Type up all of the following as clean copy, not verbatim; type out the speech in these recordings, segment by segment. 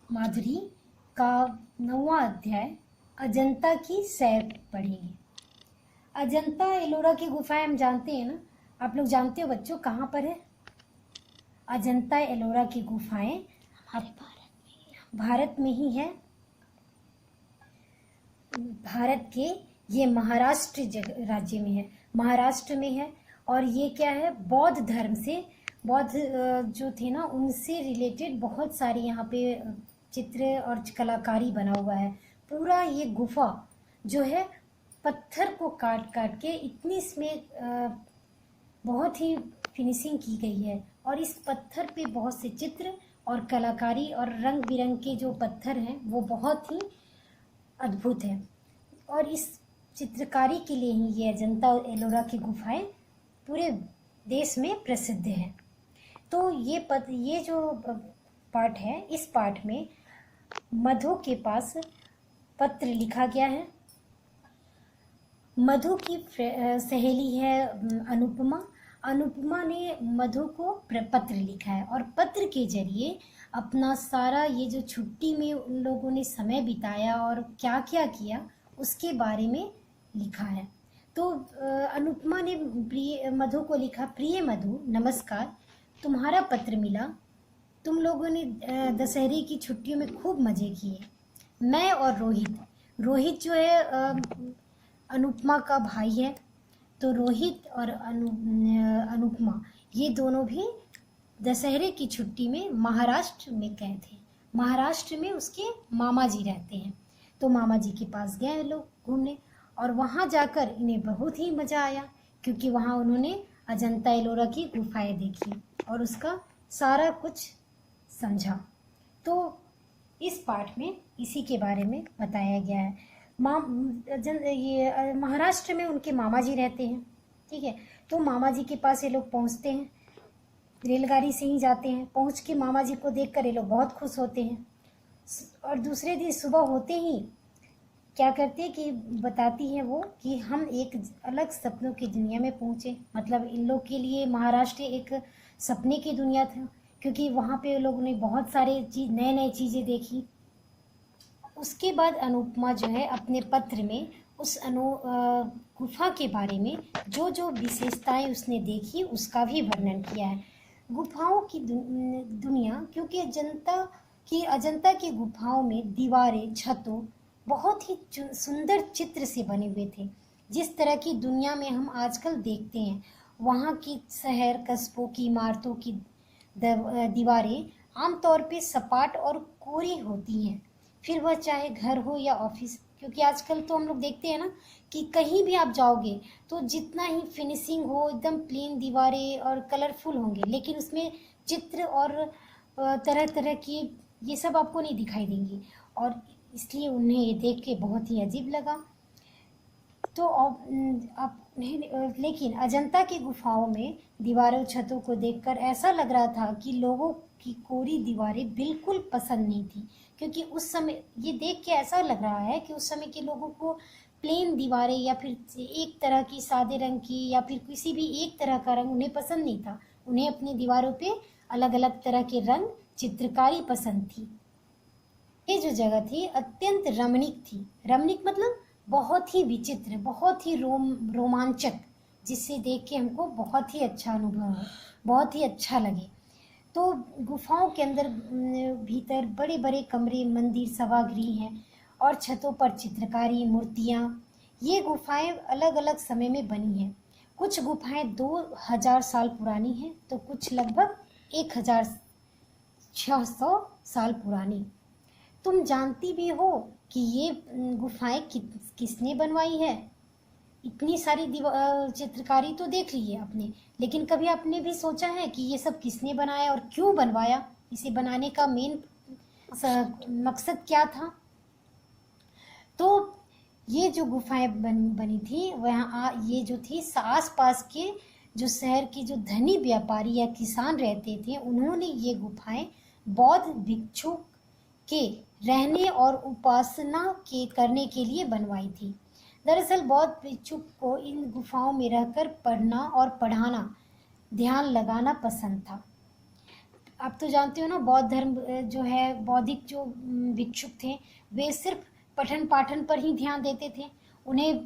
माधुरी का 9वां अध्याय अजंता की सैर पढ़ेंगे। अजंता एलोरा की गुफाएं हम जानते हैं ना। आप लोग जानते हो बच्चों कहाँ पर है अजंता एलोरा की गुफाएं? भारत में ही है। भारत के ये महाराष्ट्र राज्य में है, महाराष्ट्र में है। और ये क्या है, बौद्ध धर्म से, बौद्ध जो थे ना उनसे रिलेटेड बहुत सारे यहाँ पे चित्र और कलाकारी बना हुआ है। पूरा ये गुफा जो है पत्थर को काट काट के इतनी इसमें बहुत ही फिनिशिंग की गई है। और इस पत्थर पे बहुत से चित्र और कलाकारी और रंग बिरंग के जो पत्थर हैं वो बहुत ही अद्भुत है। और इस चित्रकारी के लिए ही ये अजंता और एलोरा की गुफाएं पूरे देश में प्रसिद्ध हैं। तो ये जो पाठ है, इस पाठ में मधु के पास पत्र लिखा गया है। मधु की सहेली है अनुपमा। अनुपमा ने मधु को पत्र लिखा है और पत्र के जरिए अपना सारा ये जो छुट्टी में उन लोगों ने समय बिताया और क्या क्या किया उसके बारे में लिखा है। तो अनुपमा ने मधु को लिखा, प्रिय मधु नमस्कार, तुम्हारा पत्र मिला। तुम लोगों ने दशहरे की छुट्टियों में खूब मज़े किए। मैं और रोहित जो है अनुपमा का भाई है। तो रोहित और अनुपमा ये दोनों भी दशहरे की छुट्टी में महाराष्ट्र में गए थे। महाराष्ट्र में उसके मामा जी रहते हैं, तो मामा जी के पास गए लोग घूमने। और वहाँ जाकर इन्हें बहुत ही मज़ा आया, क्योंकि वहाँ उन्होंने अजंता एलोरा की गुफाएं देखी और उसका सारा कुछ समझा। तो इस पाठ में इसी के बारे में बताया गया है। ये महाराष्ट्र में उनके मामा जी रहते हैं, ठीक है। तो मामा जी के पास ये लोग पहुंचते हैं, रेलगाड़ी से ही जाते हैं। पहुंच के मामा जी को देखकर ये लोग बहुत खुश होते हैं। और दूसरे दिन सुबह होते ही क्या करते हैं कि बताती है वो कि हम एक अलग सपनों की दुनिया में पहुंचे। मतलब इन लोग के लिए महाराष्ट्र एक सपने की दुनिया था, क्योंकि वहाँ पे लोगों ने बहुत सारे नए नए चीज़ें देखी। उसके बाद अनुपमा जो है अपने पत्र में उस गुफा के बारे में जो जो विशेषताएं उसने देखी उसका भी वर्णन किया है। गुफाओं की दुनिया, क्योंकि अजंता की गुफाओं में दीवारें, छतों बहुत ही सुंदर चित्र से बने हुए थे, जिस तरह की दुनिया में हम आजकल देखते हैं। वहाँ की शहर कस्बों की इमारतों की दीवारें आमतौर पे सपाट और कोरी होती हैं, फिर वह चाहे घर हो या ऑफिस। क्योंकि आजकल तो हम लोग देखते हैं ना कि कहीं भी आप जाओगे तो जितना ही फिनिशिंग हो, एकदम प्लेन दीवारें और कलरफुल होंगे, लेकिन उसमें चित्र और तरह तरह की ये सब आपको नहीं दिखाई देंगी। और इसलिए उन्हें ये देख के बहुत ही अजीब लगा। तो आप लेकिन अजंता की गुफाओं में दीवारों छतों को देखकर ऐसा लग रहा था कि लोगों की कोरी दीवारें बिल्कुल पसंद नहीं थी। क्योंकि उस समय ये देख के ऐसा लग रहा है कि उस समय के लोगों को प्लेन दीवारें या फिर एक तरह की सादे रंग की या फिर किसी भी एक तरह का रंग उन्हें पसंद नहीं था। उन्हें अपनी दीवारों पे अलग अलग तरह के रंग, चित्रकारी पसंद थी। ये जो जगह थी अत्यंत रमणीक थी। रमणीक मतलब बहुत ही विचित्र, बहुत ही रोमांचक, जिससे देख के हमको बहुत ही अच्छा अनुभव हो, बहुत ही अच्छा लगे। तो गुफाओं के अंदर भीतर बड़े बड़े कमरे, मंदिर, सभागृह हैं और छतों पर चित्रकारी, मूर्तियाँ। ये गुफाएं अलग अलग समय में बनी हैं। कुछ गुफाएं 2000 साल पुरानी हैं तो कुछ लगभग 1600 साल पुरानी। तुम जानती भी हो कि ये गुफाएं किसने बनवाई है? इतनी सारी चित्रकारी तो देख ली है आपने, लेकिन कभी आपने भी सोचा है कि ये सब किसने बनाया और क्यों बनवाया? इसे बनाने का मेन मकसद क्या था? तो ये जो गुफाएं बनी थी वहाँ ये जो थी आस पास के जो शहर के जो धनी व्यापारी या किसान रहते थे, उन्होंने ये गुफाएं बौद्ध भिक्षु के रहने और उपासना के करने के लिए बनवाई थी। दरअसल बौद्ध भिक्षु को इन गुफाओं में रहकर पढ़ना और पढ़ाना, ध्यान लगाना पसंद था। आप तो जानते हो ना, बौद्ध धर्म जो है, बौद्धिक जो भिक्षुक थे, वे सिर्फ पठन पाठन पर ही ध्यान देते थे। उन्हें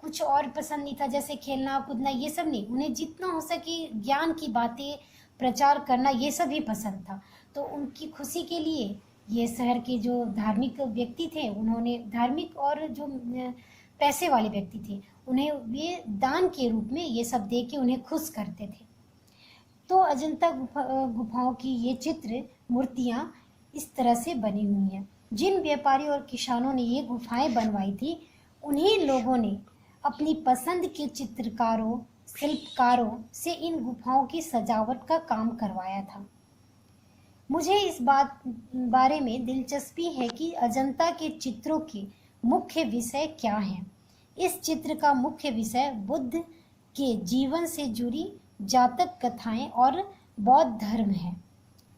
कुछ और पसंद नहीं था, जैसे खेलना कूदना ये सब नहीं। उन्हें जितना हो सके ज्ञान की बातें प्रचार करना ये सब ही पसंद था। तो उनकी खुशी के लिए ये शहर के जो धार्मिक व्यक्ति थे, उन्होंने धार्मिक और जो पैसे वाले व्यक्ति थे, उन्हें ये दान के रूप में ये सब दे के उन्हें खुश करते थे। तो अजंता गुफाओं की ये चित्र मूर्तियां इस तरह से बनी हुई हैं। जिन व्यापारी और किसानों ने ये गुफाएं बनवाई थी, उन्हीं लोगों ने अपनी पसंद के चित्रकारों शिल्पकारों से इन गुफाओं की सजावट का काम करवाया था। मुझे इस बारे में दिलचस्पी है कि अजंता के चित्रों के मुख्य विषय क्या हैं। इस चित्र का मुख्य विषय बुद्ध के जीवन से जुड़ी जातक कथाएं और बौद्ध धर्म है।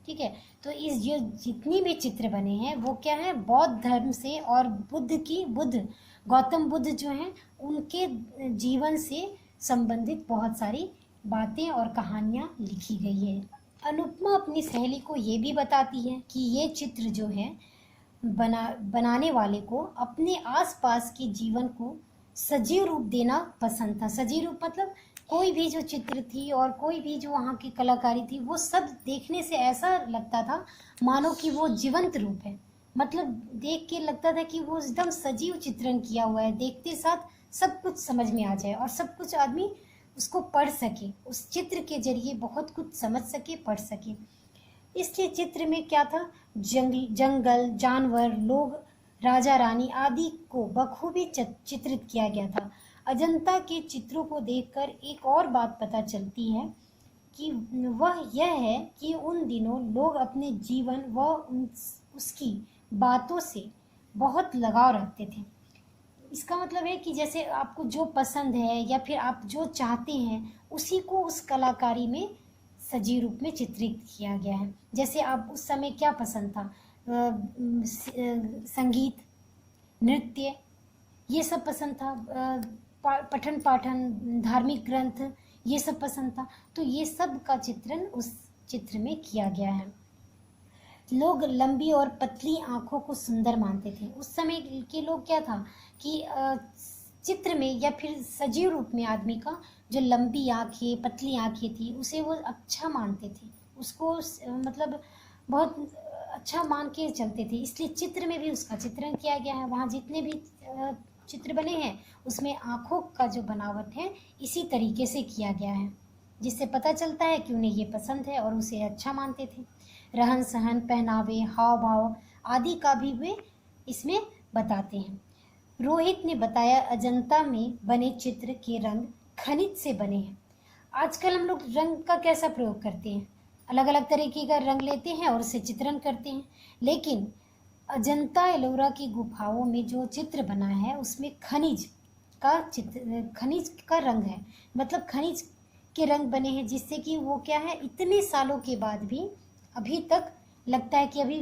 ठीक है, तो इस जो जितनी भी चित्र बने हैं वो क्या है, बौद्ध धर्म से और बुद्ध गौतम बुद्ध जो हैं उनके जीवन से संबंधित बहुत सारी बातें और कहानियां लिखी गई है। अनुपमा अपनी सहेली को ये भी बताती है कि ये चित्र जो है बनाने वाले को अपने आसपास के जीवन को सजीव रूप देना पसंद था। सजीव रूप मतलब कोई भी जो चित्र थी और कोई भी जो वहाँ की कलाकारी थी, वो सब देखने से ऐसा लगता था मानो कि वो जीवंत रूप है। मतलब देख के लगता था कि वो एकदम सजीव चित्रण किया हुआ है, देखते साथ सब कुछ समझ में आ जाए और सब कुछ आदमी उसको पढ़ सके, उस चित्र के जरिए बहुत कुछ समझ सके, पढ़ सके। इसलिए चित्र में क्या था, जंगल, जानवर, लोग, राजा रानी आदि को बखूबी चित्रित किया गया था। अजंता के चित्रों को देखकर एक और बात पता चलती है कि वह यह है कि उन दिनों लोग अपने जीवन व उसकी बातों से बहुत लगाव रखते थे। इसका मतलब है कि जैसे आपको जो पसंद है या फिर आप जो चाहते हैं उसी को उस कलाकारी में सजीव रूप में चित्रित किया गया है। जैसे आप उस समय क्या पसंद था, संगीत, नृत्य, ये सब पसंद था, पठन पाठन, धार्मिक ग्रंथ, ये सब पसंद था। तो ये सब का चित्रण उस चित्र में किया गया है। लोग लंबी और पतली आंखों को सुंदर मानते थे। उस समय के लोग क्या था कि चित्र में या फिर सजीव रूप में आदमी का जो लंबी आंखें, पतली आंखें थी, उसे वो अच्छा मानते थे, उसको मतलब बहुत अच्छा मान के चलते थे। इसलिए चित्र में भी उसका चित्रण किया गया है। वहाँ जितने भी चित्र बने हैं उसमें आँखों का जो बनावट है इसी तरीके से किया गया है, जिससे पता चलता है कि उन्हें ये पसंद है और उसे अच्छा मानते थे। रहन सहन, पहनावे, हाव भाव आदि का भी वे इसमें बताते हैं। रोहित ने बताया अजंता में बने चित्र के रंग खनिज से बने हैं। आजकल हम लोग रंग का कैसा प्रयोग करते हैं, अलग अलग तरीके का रंग लेते हैं और उसे चित्रण करते हैं, लेकिन अजंता एलोरा की गुफाओं में जो चित्र बना है उसमें खनिज का रंग है, मतलब खनिज के रंग बने हैं, जिससे कि वो क्या है, इतने सालों के बाद भी अभी तक लगता है कि अभी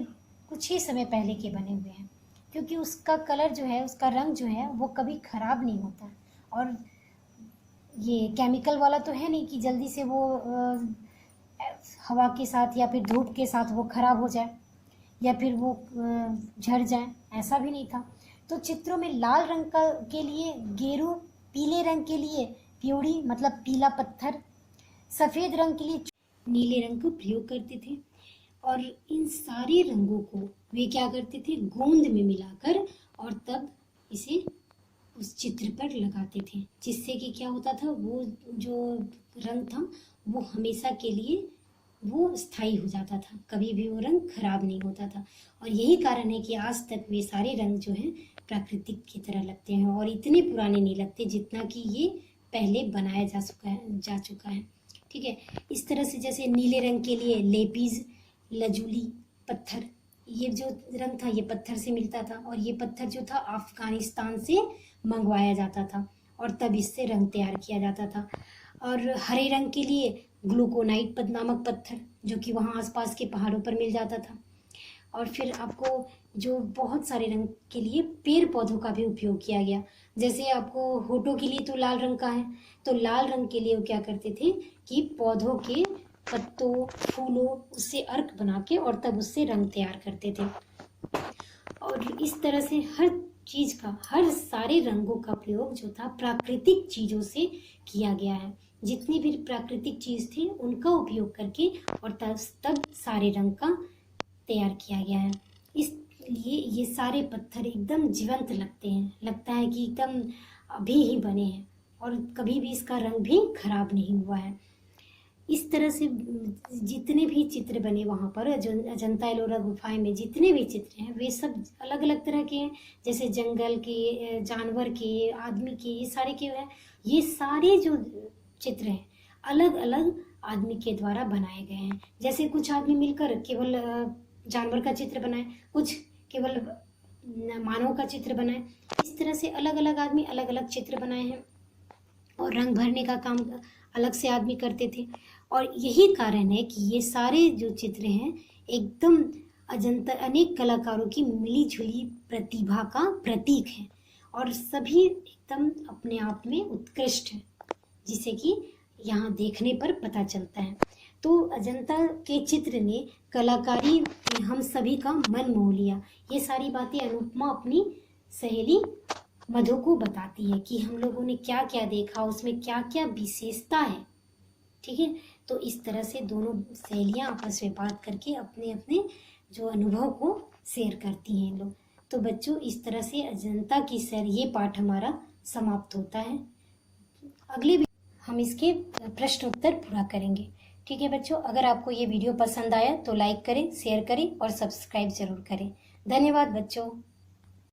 कुछ ही समय पहले के बने हुए हैं, क्योंकि उसका कलर जो है, उसका रंग जो है वो कभी खराब नहीं होता। और ये केमिकल वाला तो है नहीं कि जल्दी से वो हवा के साथ या फिर धूप के साथ वो खराब हो जाए या फिर वो झड़ जाए, ऐसा भी नहीं था। तो चित्रों में लाल रंग के लिए गेरू, पीले रंग के लिए प्योड़ी मतलब पीला पत्थर, सफ़ेद रंग के लिए नीले रंग का प्रयोग करते थे। और इन सारे रंगों को वे क्या करते थे, गोंद में मिलाकर और तब इसे उस चित्र पर लगाते थे, जिससे कि क्या होता था, वो जो रंग था वो हमेशा के लिए वो स्थायी हो जाता था, कभी भी वो रंग खराब नहीं होता था। और यही कारण है कि आज तक वे सारे रंग जो हैं प्राकृतिक की तरह लगते हैं और इतने पुराने नहीं लगते जितना कि ये पहले बनाया जा चुका है। ठीक है, इस तरह से जैसे नीले रंग के लिए लेपीज लजूली पत्थर, ये जो रंग था ये पत्थर से मिलता था और ये पत्थर जो था अफगानिस्तान से मंगवाया जाता था और तब इससे रंग तैयार किया जाता था। और हरे रंग के लिए ग्लूकोनाइट नामक पत्थर, जो कि वहाँ आसपास के पहाड़ों पर मिल जाता था। और फिर आपको जो बहुत सारे रंग के लिए पेड़ पौधों का भी उपयोग किया गया, जैसे आपको होठों के लिए तो लाल रंग का है, तो लाल रंग के लिए वो क्या करते थे कि पौधों के पत्तों फूलों उससे अर्क बना के और तब उससे रंग तैयार करते थे। और इस तरह से हर चीज का, हर सारे रंगों का प्रयोग जो था प्राकृतिक चीजों से किया गया है। जितनी भी प्राकृतिक चीज थी उनका उपयोग करके और तब सारे रंग का तैयार किया गया है। इसलिए ये सारे पत्थर एकदम जीवंत लगते हैं, लगता है कि एकदम अभी ही बने हैं और कभी भी इसका रंग भी खराब नहीं हुआ है। इस तरह से जितने भी चित्र बने वहाँ पर अजंता एलोरा गुफाएं में जितने भी चित्र हैं वे सब अलग अलग तरह के हैं, जैसे जंगल के, जानवर के, आदमी के, ये सारे के हैं। ये सारे जो चित्र हैं अलग अलग आदमी के द्वारा बनाए गए हैं। जैसे कुछ आदमी मिलकर केवल जानवर का चित्र बनाए, कुछ केवल मानव का चित्र बनाए। इस तरह से अलग अलग आदमी अलग अलग चित्र बनाए हैं और रंग भरने का काम अलग से आदमी करते थे। और यही कारण है कि ये सारे जो चित्र हैं एकदम अजंता अनेक कलाकारों की मिलीजुली प्रतिभा का प्रतीक है और सभी एकदम अपने आप में उत्कृष्ट हैं, जिसे कि यहाँ देखने पर पता चलता है। तो अजंता के चित्र ने कलाकारी हम सभी का मन मोह लिया। ये सारी बातें अनुपमा अपनी सहेली मधु को बताती है कि हम लोगों ने क्या क्या देखा, उसमें क्या क्या विशेषता है। ठीक है, तो इस तरह से दोनों सहेलियां आपस में बात करके अपने अपने जो अनुभव को शेयर करती हैं लोग। तो बच्चों, इस तरह से अजंता की सैर ये पाठ हमारा समाप्त होता है। अगले हम इसके प्रश्न उत्तर पूरा करेंगे। ठीक है बच्चों, अगर आपको ये वीडियो पसंद आया तो लाइक करें, शेयर करें और सब्सक्राइब जरूर करें। धन्यवाद बच्चों।